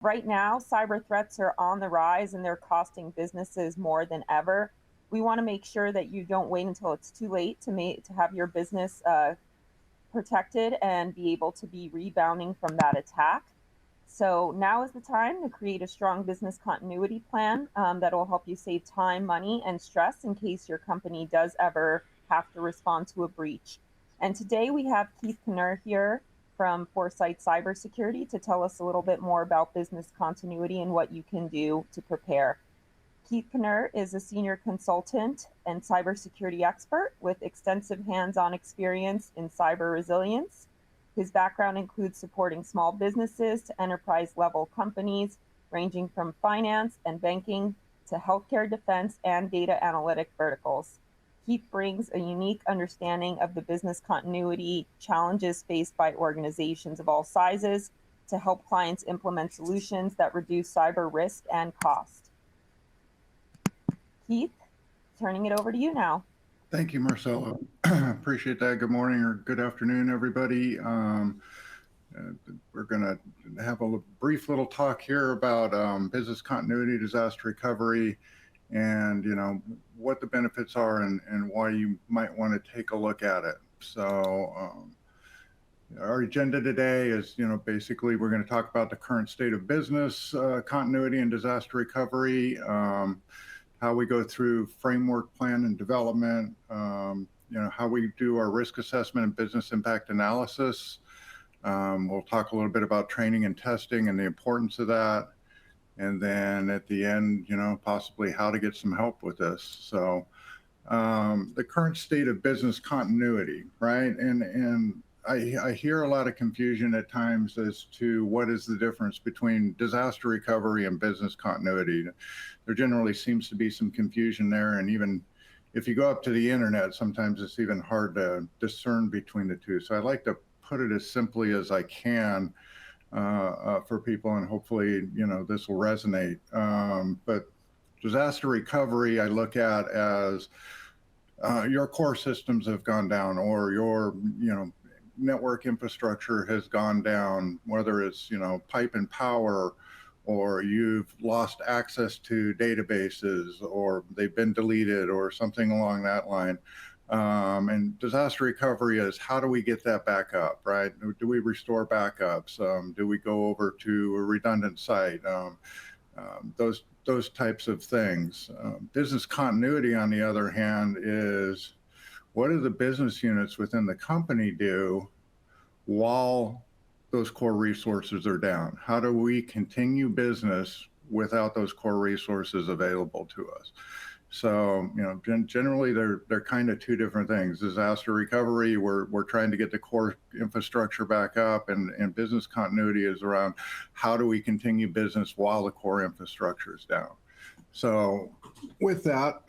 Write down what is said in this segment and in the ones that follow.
Right now, cyber threats are on the rise and they're costing businesses more than ever. We want to make sure that you don't wait until it's too late to have your business protected and be able to be rebounding from that attack. So now is the time to create a strong business continuity plan that will help you save time, money, and stress in case your company does ever have to respond to a breach. And today we have Keith Knerr here from Foresite Cybersecurity to tell us a little bit more about business continuity and what you can do to prepare. Keith Knerr is a senior consultant and cybersecurity expert with extensive hands-on experience in cyber resilience. His background includes supporting small businesses to enterprise-level companies, ranging from finance and banking to healthcare, defense, and data analytic verticals. Keith brings a unique understanding of the business continuity challenges faced by organizations of all sizes to help clients implement solutions that reduce cyber risk and cost. Keith, turning it over to you now. Thank you, Marcella. Appreciate that. Good morning or good afternoon, everybody. We're going to have a brief little talk here about business continuity, disaster recovery, and what the benefits are and why you might want to take a look at it. So our agenda today is, basically we're going to talk about the current state of business continuity and disaster recovery. How we go through framework plan and development, how we do our risk assessment and business impact analysis. We'll talk a little bit about training and testing and the importance of that. And then at the end, possibly how to get some help with this. So the current state of business continuity, right? And I hear a lot of confusion at times as to what is the difference between disaster recovery and business continuity. There generally seems to be some confusion there, and even if you go up to the internet, sometimes it's even hard to discern between the two. So I like to put it as simply as I can for people, and hopefully, this will resonate. But disaster recovery, I look at as your core systems have gone down, or your, network infrastructure has gone down, whether it's, pipe and power, or you've lost access to databases, or they've been deleted, or something along that line. And disaster recovery is, how do we get that back up, right? Do we restore backups? Do we go over to a redundant site? Those types of things. Business continuity, on the other hand, is what do the business units within the company do while those core resources are down? How do we continue business without those core resources available to us? So, generally they're kind of two different things. Disaster recovery, we're trying to get the core infrastructure back up, and business continuity is around how do we continue business while the core infrastructure is down. So with that,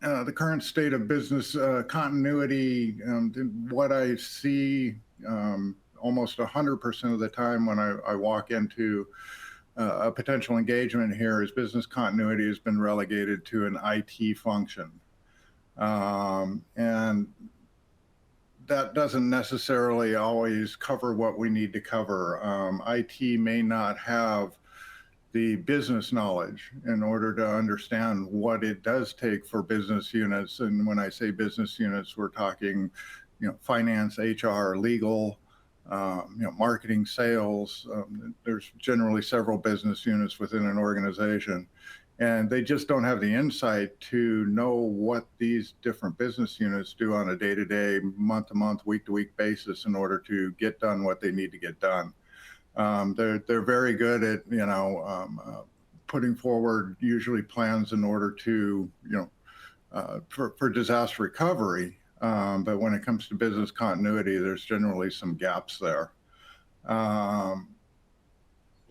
the current state of business continuity, what I see almost 100% of the time when I walk into a potential engagement here is business continuity has been relegated to an IT function. And that doesn't necessarily always cover what we need to cover. IT may not have the business knowledge in order to understand what it does take for business units. And when I say business units, we're talking, finance, HR, legal, marketing, sales. There's generally several business units within an organization, and they just don't have the insight to know what these different business units do on a day-to-day, month-to-month, week-to-week basis in order to get done what they need to get done. They're very good at putting forward usually plans in order to for disaster recovery, but when it comes to business continuity, there's generally some gaps there.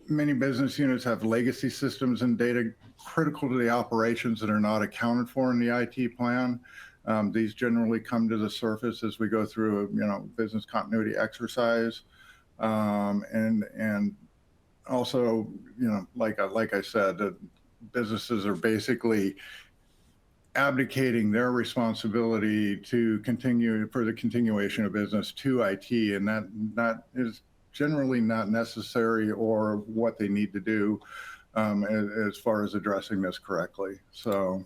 Many business units have legacy systems and data critical to the operations that are not accounted for in the IT plan. These generally come to the surface as we go through a business continuity exercise. And also, like I said, that businesses are basically abdicating their responsibility to continue for the continuation of business to IT, and that is generally not necessary or what they need to do as far as addressing this correctly. So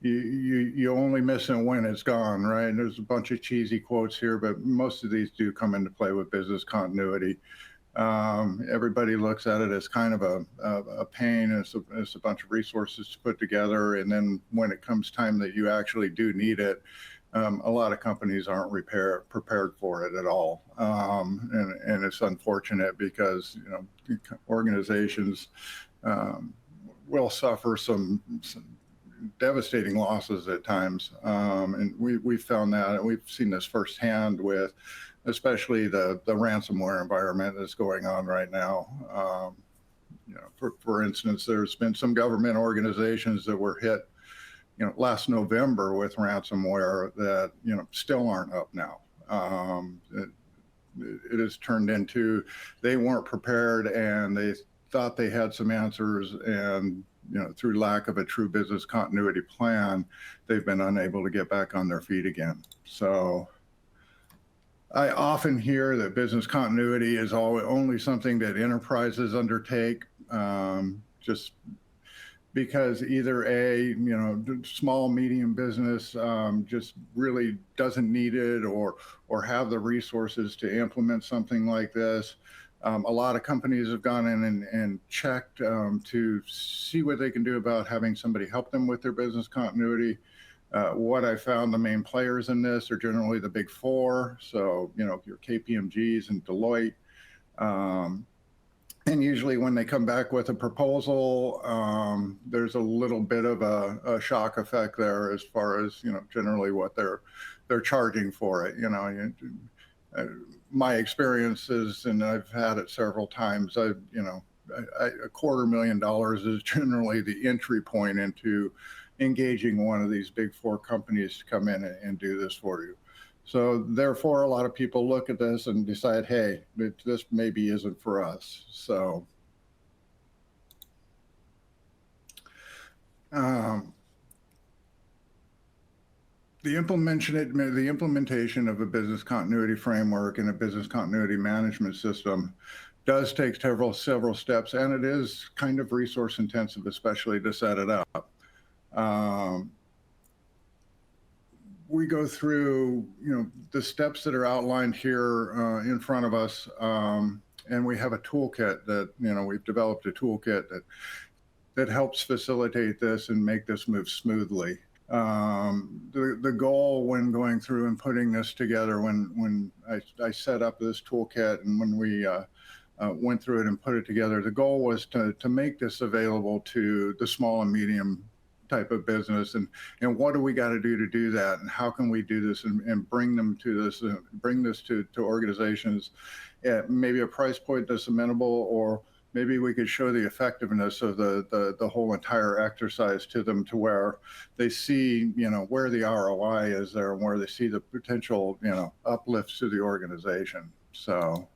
you only miss it when it's gone, right? And there's a bunch of cheesy quotes here, but most of these do come into play with business continuity. Everybody looks at it as kind of a pain. It's a bunch of resources to put together. And then when it comes time that you actually do need it, a lot of companies aren't prepared for it at all. And it's unfortunate because, organizations will suffer some devastating losses at times. And we've found that, and we've seen this firsthand with especially the ransomware environment that's going on right now. For instance, there's been some government organizations that were hit, last November with ransomware that, still aren't up now. It has turned into, they weren't prepared and they thought they had some answers, and through lack of a true business continuity plan, they've been unable to get back on their feet again. So I often hear that business continuity is only something that enterprises undertake, just because either small, medium business just really doesn't need it or have the resources to implement something like this. A lot of companies have gone in and checked to see what they can do about having somebody help them with their business continuity. What I found, the main players in this are generally the big four. So, your KPMGs and Deloitte. And usually when they come back with a proposal, there's a little bit of a shock effect there as far as, generally what they're charging for it. My experiences, and I've had it several times, $250,000 is generally the entry point into engaging one of these big four companies to come in and do this for you. So therefore, a lot of people look at this and decide, hey, this maybe isn't for us. So the implementation of a business continuity framework and a business continuity management system does take several steps, and it is kind of resource intensive, especially to set it up. We go through, the steps that are outlined here in front of us, and we have a toolkit that, we've developed a toolkit that helps facilitate this and make this move smoothly. The goal when going through and putting this together, when I set up this toolkit and when we went through it and put it together, the goal was to make this available to the small and medium type of business, and what do we got to do that, and how can we do this and bring this to organizations at maybe a price point that's amenable, or maybe we could show the effectiveness of the whole entire exercise to them, to where they see, where the ROI is there and where they see the potential, uplifts to the organization. So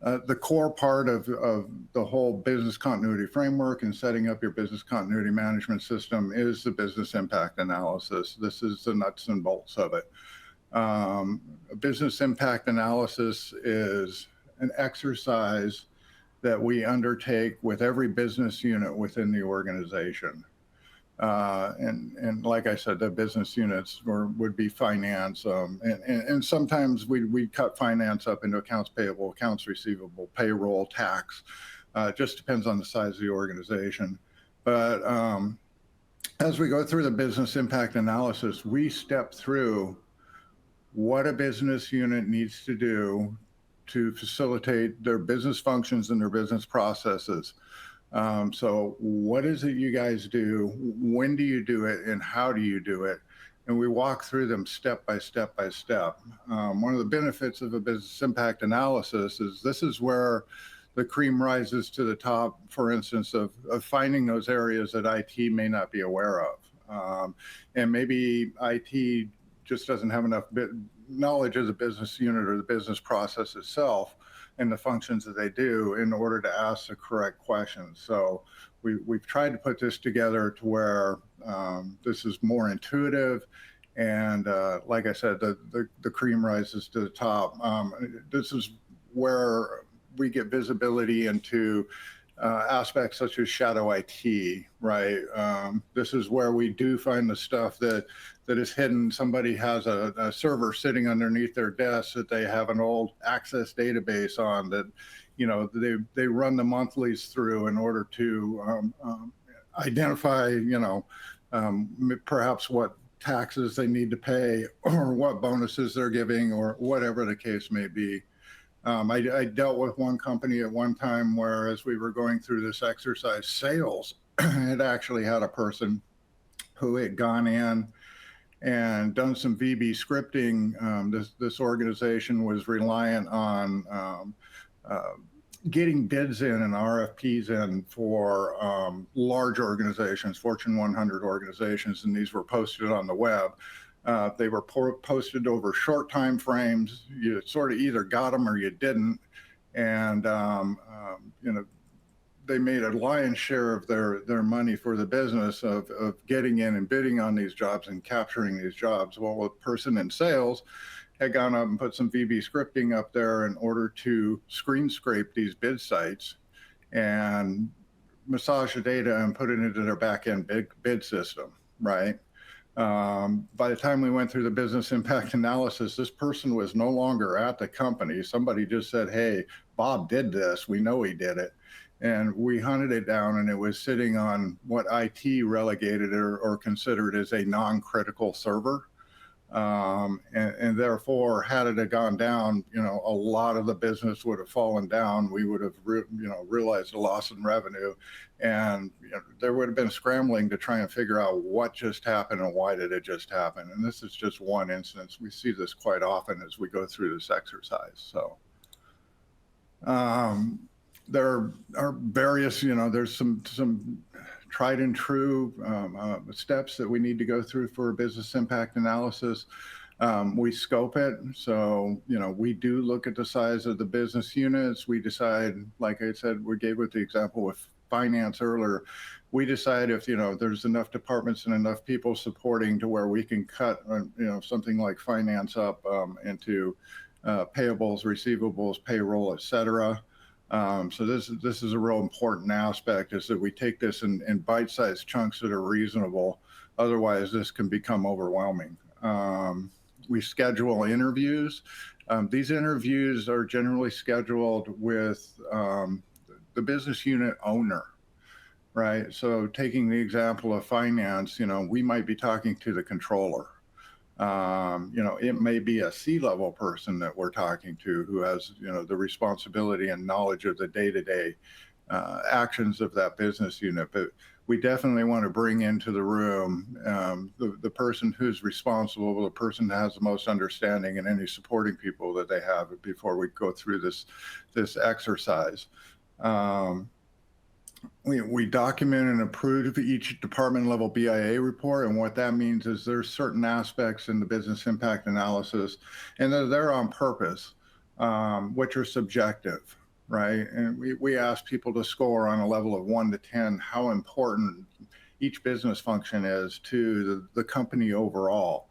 the core part of the whole business continuity framework and setting up your business continuity management system is the business impact analysis. This is the nuts and bolts of it. A business impact analysis is an exercise that we undertake with every business unit within the organization. And like I said, the business units would be finance, and sometimes we cut finance up into accounts payable, accounts receivable, payroll, tax. Just depends on the size of the organization. But as we go through the business impact analysis, we step through what a business unit needs to do to facilitate their business functions and their business processes. So what is it you guys do? When do you do it? And how do you do it? And we walk through them step by step by step. One of the benefits of a business impact analysis is this is where the cream rises to the top, for instance, of finding those areas that IT may not be aware of. And maybe IT just doesn't have enough knowledge of the business unit or the business process itself and the functions that they do in order to ask the correct questions. So we've tried to put this together to where this is more intuitive And like I said, the cream rises to the top. This is where we get visibility into aspects such as shadow IT, right? This is where we do find the stuff that is hidden. Somebody has a server sitting underneath their desk that they have an old Access database on that, they run the monthlies through in order to identify, perhaps what taxes they need to pay or what bonuses they're giving or whatever the case may be. I dealt with one company at one time where, as we were going through this exercise, sales had actually had a person who had gone in and done some VB scripting. This organization was reliant on getting bids in and RFPs in for large organizations, Fortune 100 organizations, and these were posted on the web. They were posted over short time frames. You sort of either got them or you didn't. And, they made a lion's share of their money for the business of getting in and bidding on these jobs and capturing these jobs. Well, a person in sales had gone up and put some VB scripting up there in order to screen scrape these bid sites and massage the data and put it into their back-end bid system, right? By the time we went through the business impact analysis, this person was no longer at the company. Somebody just said, hey, Bob did this. We know he did it. And we hunted it down, and it was sitting on what IT relegated or considered as a non-critical server. And therefore, had it gone down, a lot of the business would have fallen down. We would have, realized a loss in revenue, and there would have been scrambling to try and figure out what just happened and why did it just happen. And this is just one instance. We see this quite often as we go through this exercise. So there are various, there's some tried and true steps that we need to go through for a business impact analysis. We scope it. So, we do look at the size of the business units. We decide, like I said, we gave with the example with finance earlier, we decide if, there's enough departments and enough people supporting to where we can cut, something like finance up into payables, receivables, payroll, et cetera. So this is a real important aspect, is that we take this in bite-sized chunks that are reasonable. Otherwise, this can become overwhelming. We schedule interviews. These interviews are generally scheduled with the business unit owner, right? So taking the example of finance, we might be talking to the controller. It may be a C-level person that we're talking to who has, the responsibility and knowledge of the day-to-day actions of that business unit. But we definitely want to bring into the room the person who's responsible, the person that has the most understanding, and any supporting people that they have before we go through this exercise. We document and approve each department level BIA report. And what that means is there's certain aspects in the business impact analysis, and they're on purpose, which are subjective, right? And we ask people to score on a level of 1 to 10 how important each business function is to the company overall.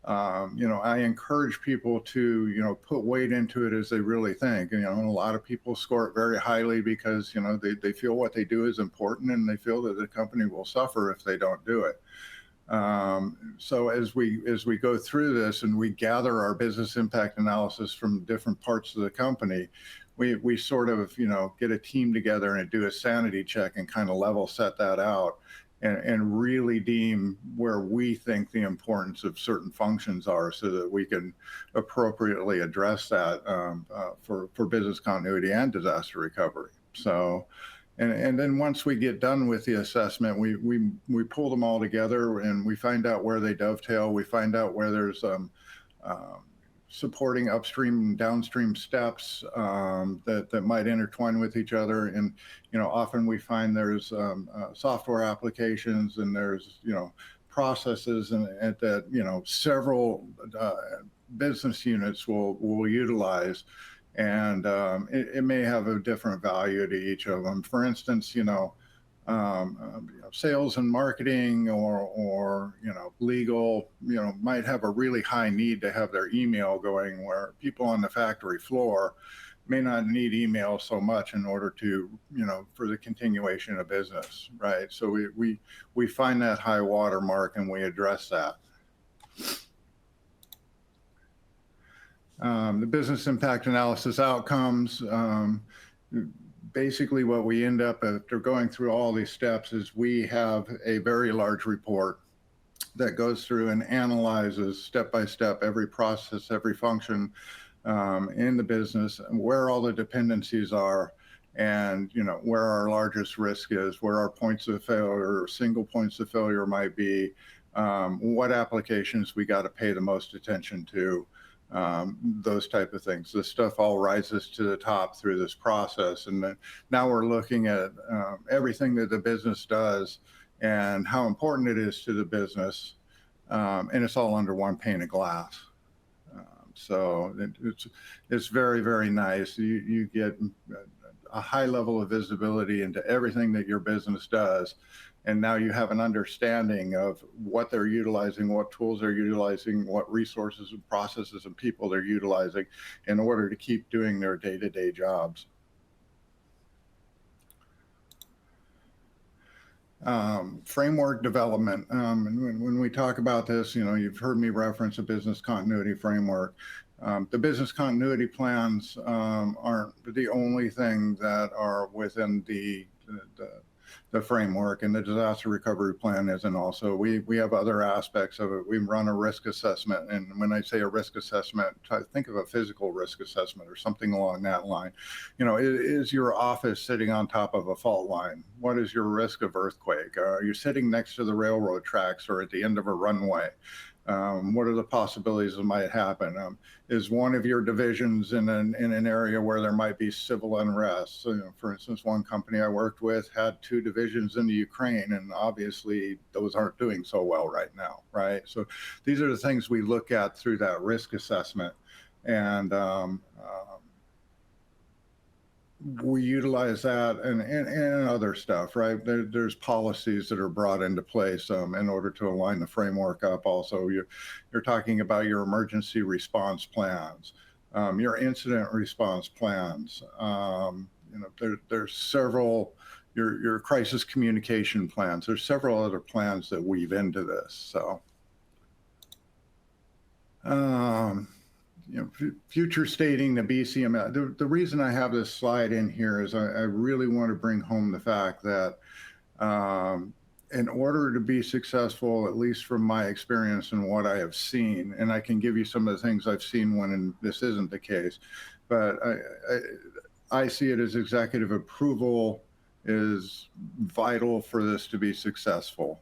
I encourage people to, put weight into it as they really think. And, a lot of people score it very highly because, they feel what they do is important, and they feel that the company will suffer if they don't do it. So as we go through this and we gather our business impact analysis from different parts of the company, we sort of, get a team together and do a sanity check and kind of level set that out. And really deem where we think the importance of certain functions are, so that we can appropriately address that for business continuity and disaster recovery. So, and then once we get done with the assessment, we pull them all together and we find out where they dovetail. We find out where there's supporting upstream and downstream steps that might intertwine with each other. And, often we find there's software applications and there's, processes and that, several business units will utilize. And it may have a different value to each of them. For instance, sales and marketing or legal, might have a really high need to have their email going, where people on the factory floor may not need email so much in order to, for the continuation of business, right? So we find that high water mark and we address that. The business impact analysis outcomes, basically what we end up after going through all these steps is we have a very large report that goes through and analyzes step by step every process, every function in the business, where all the dependencies are, and where our largest risk is, where our points of failure, single points of failure might be, what applications we got to pay the most attention to, those type of things. This stuff all rises to the top through this process, and then now we're looking at everything that the business does and how important it is to the business, and it's all under one pane of glass. So it's very, very nice. You get a high level of visibility into everything that your business does. And now you have an understanding of what they're utilizing, what tools they're utilizing, what resources and processes and people they're utilizing in order to keep doing their day-to-day jobs. Framework development. When we talk about this, you've heard me reference a business continuity framework. The business continuity plans aren't the only thing that are within the framework, and the disaster recovery plan isn't also. We have other aspects of it. We run a risk assessment, and when I say a risk assessment, think of a physical risk assessment or something along that line. Is your office sitting on top of a fault line? What is your risk of earthquake? Are you sitting next to the railroad tracks or at the end of a runway? What are the possibilities that might happen? Is one of your divisions in an area where there might be civil unrest? So, for instance, one company I worked with had 2 divisions in the Ukraine, and obviously those aren't doing so well right now, right? So these are the things we look at through that risk assessment, and we utilize that and other stuff, right? There's policies that are brought into place in order to align the framework up. Also, you're talking about your emergency response plans, your incident response plans. There's several, your crisis communication plans. There's several other plans that weave into this. So. Future stating the BCM. The reason I have this slide in here is I really want to bring home the fact that in order to be successful, at least from my experience and what I have seen, and I can give you some of the things I've seen when this isn't the case, but I see it as executive approval is vital for this to be successful.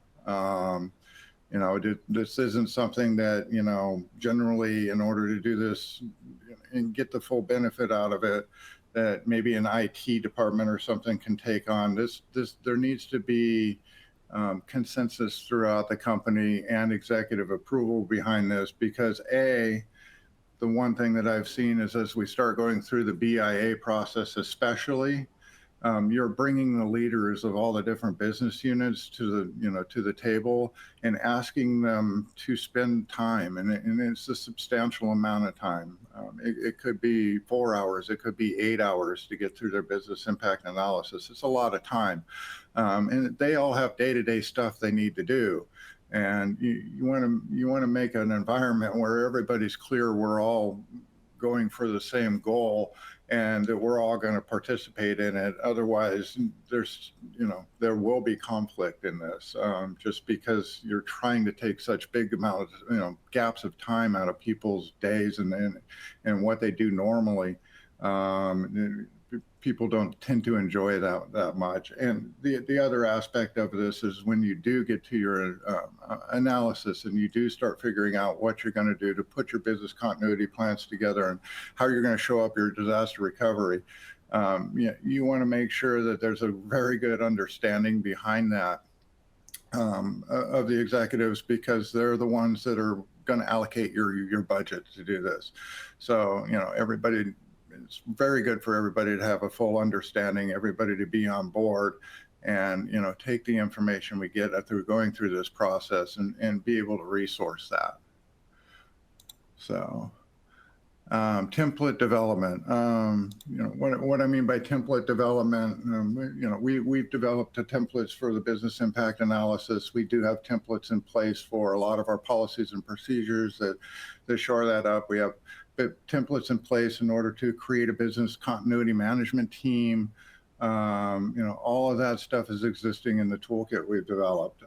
This isn't something that, generally in order to do this and get the full benefit out of it, that maybe an IT department or something can take on. There needs to be consensus throughout the company and executive approval behind this, because the one thing that I've seen is as we start going through the BIA process, especially, you're bringing the leaders of all the different business units to the table and asking them to spend time, and it's a substantial amount of time. It could be 4 hours, it could be 8 hours to get through their business impact analysis. It's a lot of time, and they all have day-to-day stuff they need to do. And you want to make an environment where everybody's clear we're all going for the same goal, and that we're all going to participate in it. Otherwise, there will be conflict in this, just because you're trying to take such big amounts, gaps of time out of people's days and what they do normally. People don't tend to enjoy that much. And the other aspect of this is when you do get to your analysis and you do start figuring out what you're going to do to put your business continuity plans together and how you're going to show up your disaster recovery, you want to make sure that there's a very good understanding behind that of the executives, because they're the ones that are going to allocate your budget to do this. So, it's very good for everybody to have a full understanding, everybody to be on board, and, take the information we get through going through this process and be able to resource that. So, template development. What I mean by template development, we've developed templates for the business impact analysis. We do have templates in place for a lot of our policies and procedures that shore that up. We have templates in place in order to create a business continuity management team. All of that stuff is existing in the toolkit we've developed.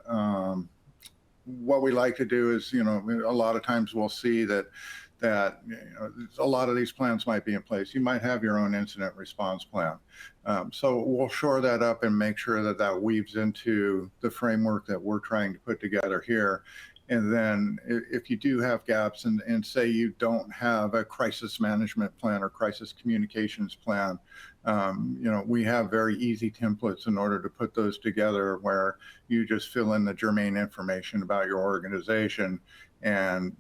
What we like to do is, a lot of times we'll see that a lot of these plans might be in place. You might have your own incident response plan. So we'll shore that up and make sure that weaves into the framework that we're trying to put together here. And then if you do have gaps and say you don't have a crisis management plan or crisis communications plan, we have very easy templates in order to put those together where you just fill in the germane information about your organization, and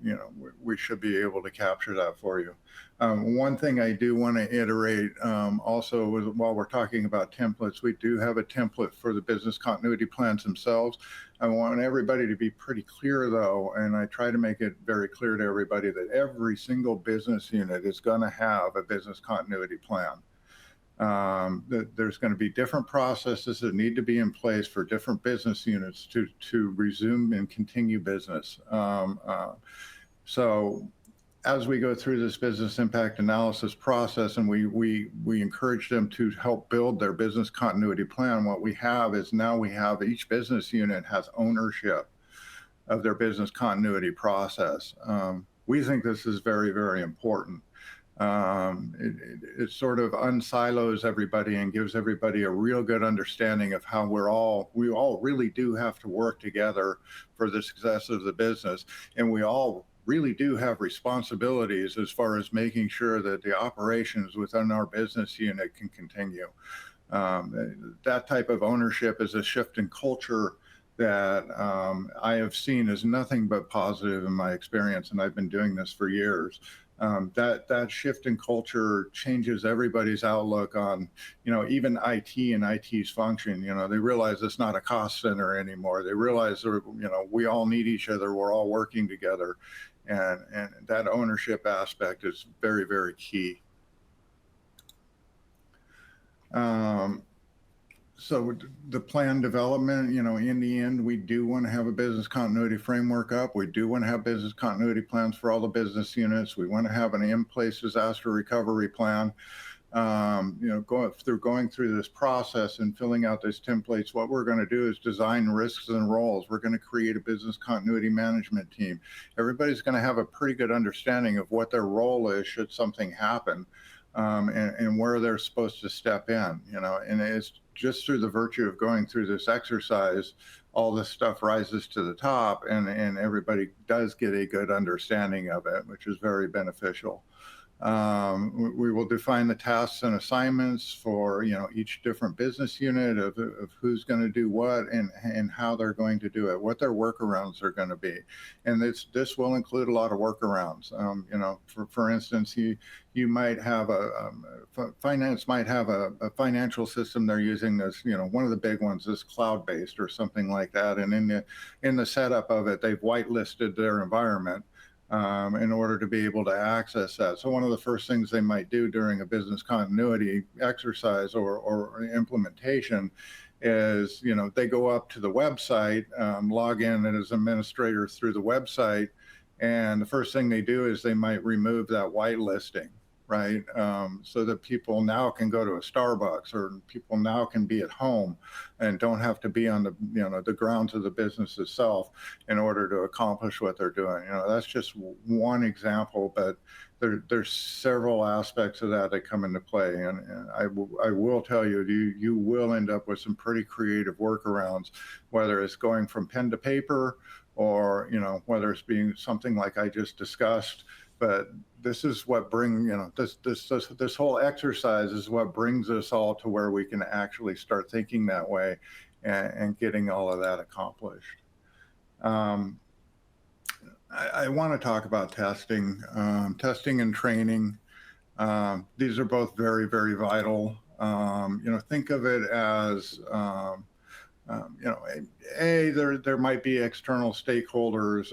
we should be able to capture that for you. One thing I do want to iterate also while we're talking about templates, we do have a template for the business continuity plans themselves. I want everybody to be pretty clear though, and I try to make it very clear to everybody that every single business unit is going to have a business continuity plan. There's going to be different processes that need to be in place for different business units to resume and continue business. So as we go through this business impact analysis process, and we encourage them to help build their business continuity plan, what we have is now each business unit has ownership of their business continuity process. We think this is very, very important. It sort of unsilos everybody and gives everybody a real good understanding of how we all really do have to work together for the success of the business. And we all really do have responsibilities as far as making sure that the operations within our business unit can continue. That type of ownership is a shift in culture that I have seen as nothing but positive in my experience, and I've been doing this for years. That shift in culture changes everybody's outlook on, even IT and IT's function. They realize it's not a cost center anymore. They realize, we all need each other. We're all working together. And that ownership aspect is very, very key. So the plan development, in the end, we do want to have a business continuity framework up. We do want to have business continuity plans for all the business units. We want to have an in-place disaster recovery plan. Going through this process and filling out these templates, what we're going to do is design risks and roles. We're going to create a business continuity management team. Everybody's going to have a pretty good understanding of what their role is should something happen, and where they're supposed to step in. And it's just through the virtue of going through this exercise, all this stuff rises to the top, and everybody does get a good understanding of it, which is very beneficial. We will define the tasks and assignments for each different business unit of who's going to do what and how they're going to do it, what their workarounds are going to be, and this will include a lot of workarounds. For instance, you might have finance might have a financial system they're using that's one of the big ones is cloud-based or something like that, and in the setup of it, they've whitelisted their environment in order to be able to access that. So one of the first things they might do during a business continuity exercise or implementation is, they go up to the website, log in as administrator through the website, and the first thing they do is they might remove that whitelisting, right? So that people now can go to a Starbucks, or people now can be at home and don't have to be on the grounds of the business itself in order to accomplish what they're doing. That's just one example, but there's several aspects of that come into play. And I will tell you, you will end up with some pretty creative workarounds, whether it's going from pen to paper or, whether it's being something like I just discussed. But this is what this whole exercise is what brings us all to where we can actually start thinking that way and getting all of that accomplished. I want to talk about testing and training. These are both very, very vital. Think of it as There might be external stakeholders,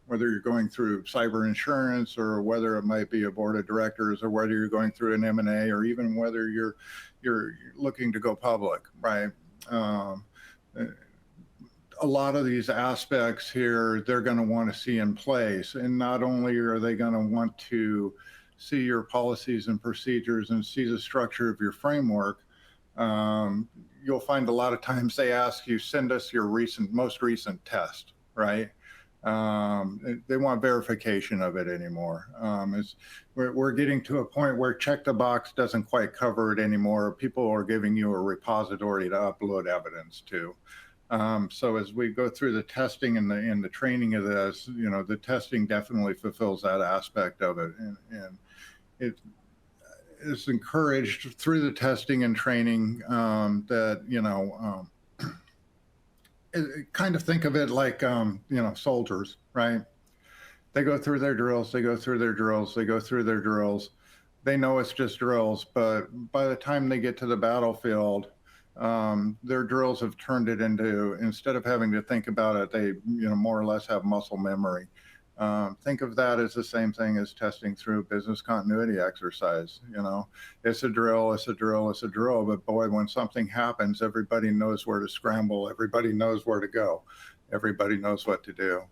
whether you're going through cyber insurance or whether it might be a board of directors or whether you're going through an M&A or even whether you're looking to go public, right? Um, a lot of these aspects here, they're going to want to see in place. And not only are they going to want to see your policies and procedures and see the structure of your framework, you'll find a lot of times they ask you, send us your most recent test, right? They want verification of it anymore. We're getting to a point where check the box doesn't quite cover it anymore. People are giving you a repository to upload evidence to. So as we go through the testing and the training of this, the testing definitely fulfills that aspect of it, and it is encouraged through the testing and training that kind of think of it like soldiers, right? They go through their drills, they go through their drills, they go through their drills. They know it's just drills, but by the time they get to the battlefield, their drills have turned it into, instead of having to think about it, they more or less have muscle memory. Think of that as the same thing as testing through business continuity exercise. It's a drill, it's a drill, it's a drill, but boy, when something happens, everybody knows where to scramble, everybody knows where to go, everybody knows what to do.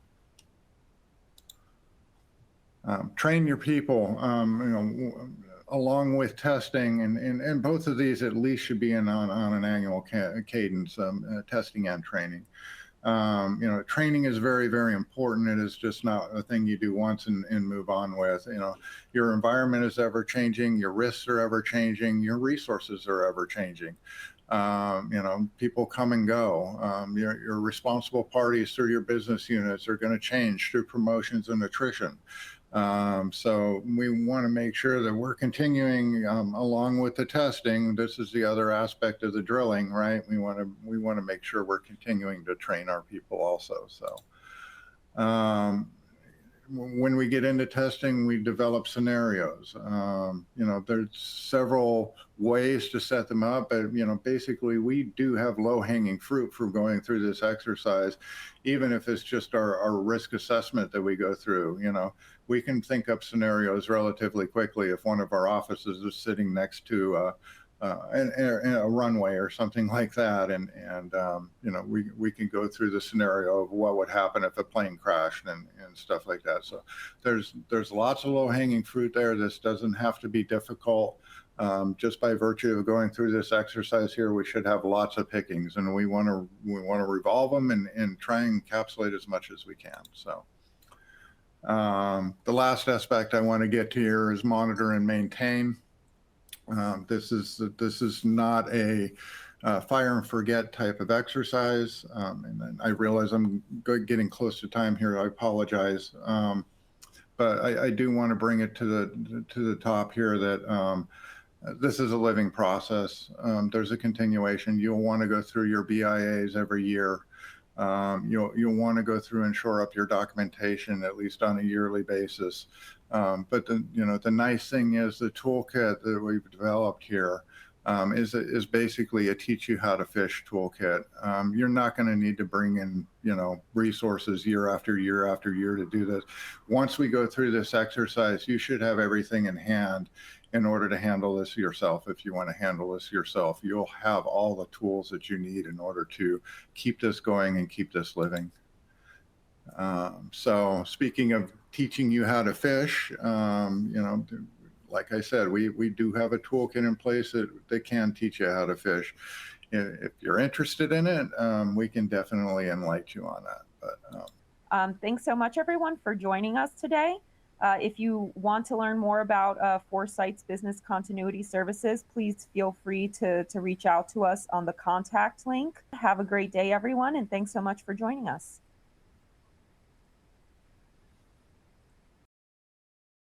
Train your people, along with testing, and both of these at least should be on an annual cadence, testing and training. Training is very, very important. It is just not a thing you do once and move on with. Your environment is ever changing, your risks are ever changing, your resources are ever changing. People come and go. Your responsible parties through your business units are going to change through promotions and attrition. So we want to make sure that we're continuing along with the testing. This is the other aspect of the drilling, right? We want to make sure we're continuing to train our people also. So when we get into testing, we develop scenarios. There's several ways to set them up, but basically we do have low-hanging fruit for going through this exercise, even if it's just our risk assessment that we go through. We can think up scenarios relatively quickly if one of our offices is sitting next to a runway or something like that, and we can go through the scenario of what would happen if a plane crashed and stuff like that. So there's lots of low-hanging fruit there. This doesn't have to be difficult. Just by virtue of going through this exercise here, we should have lots of pickings, and we want to revolve them and try and encapsulate as much as we can. So the last aspect I want to get to here is monitor and maintain. This is not a fire and forget type of exercise. And then I realize I'm getting close to time here. I apologize. But I do want to bring it to the top here that this is a living process. There's a continuation. You'll want to go through your BIAs every year. You'll want to go through and shore up your documentation at least on a yearly basis. But the nice thing is the toolkit that we've developed here is basically a teach you how to fish toolkit. You're not going to need to bring in resources year after year after year to do this. Once we go through this exercise, you should have everything in hand in order to handle this yourself. If you want to handle this yourself, you'll have all the tools that you need in order to keep this going and keep this living. So speaking of teaching you how to fish, like I said, we do have a toolkit in place that can teach you how to fish. If you're interested in it, we can definitely enlighten you on that. But thanks so much, everyone, for joining us today. If you want to learn more about Foresite's business continuity services, please feel free to reach out to us on the contact link. Have a great day, everyone, and thanks so much for joining us.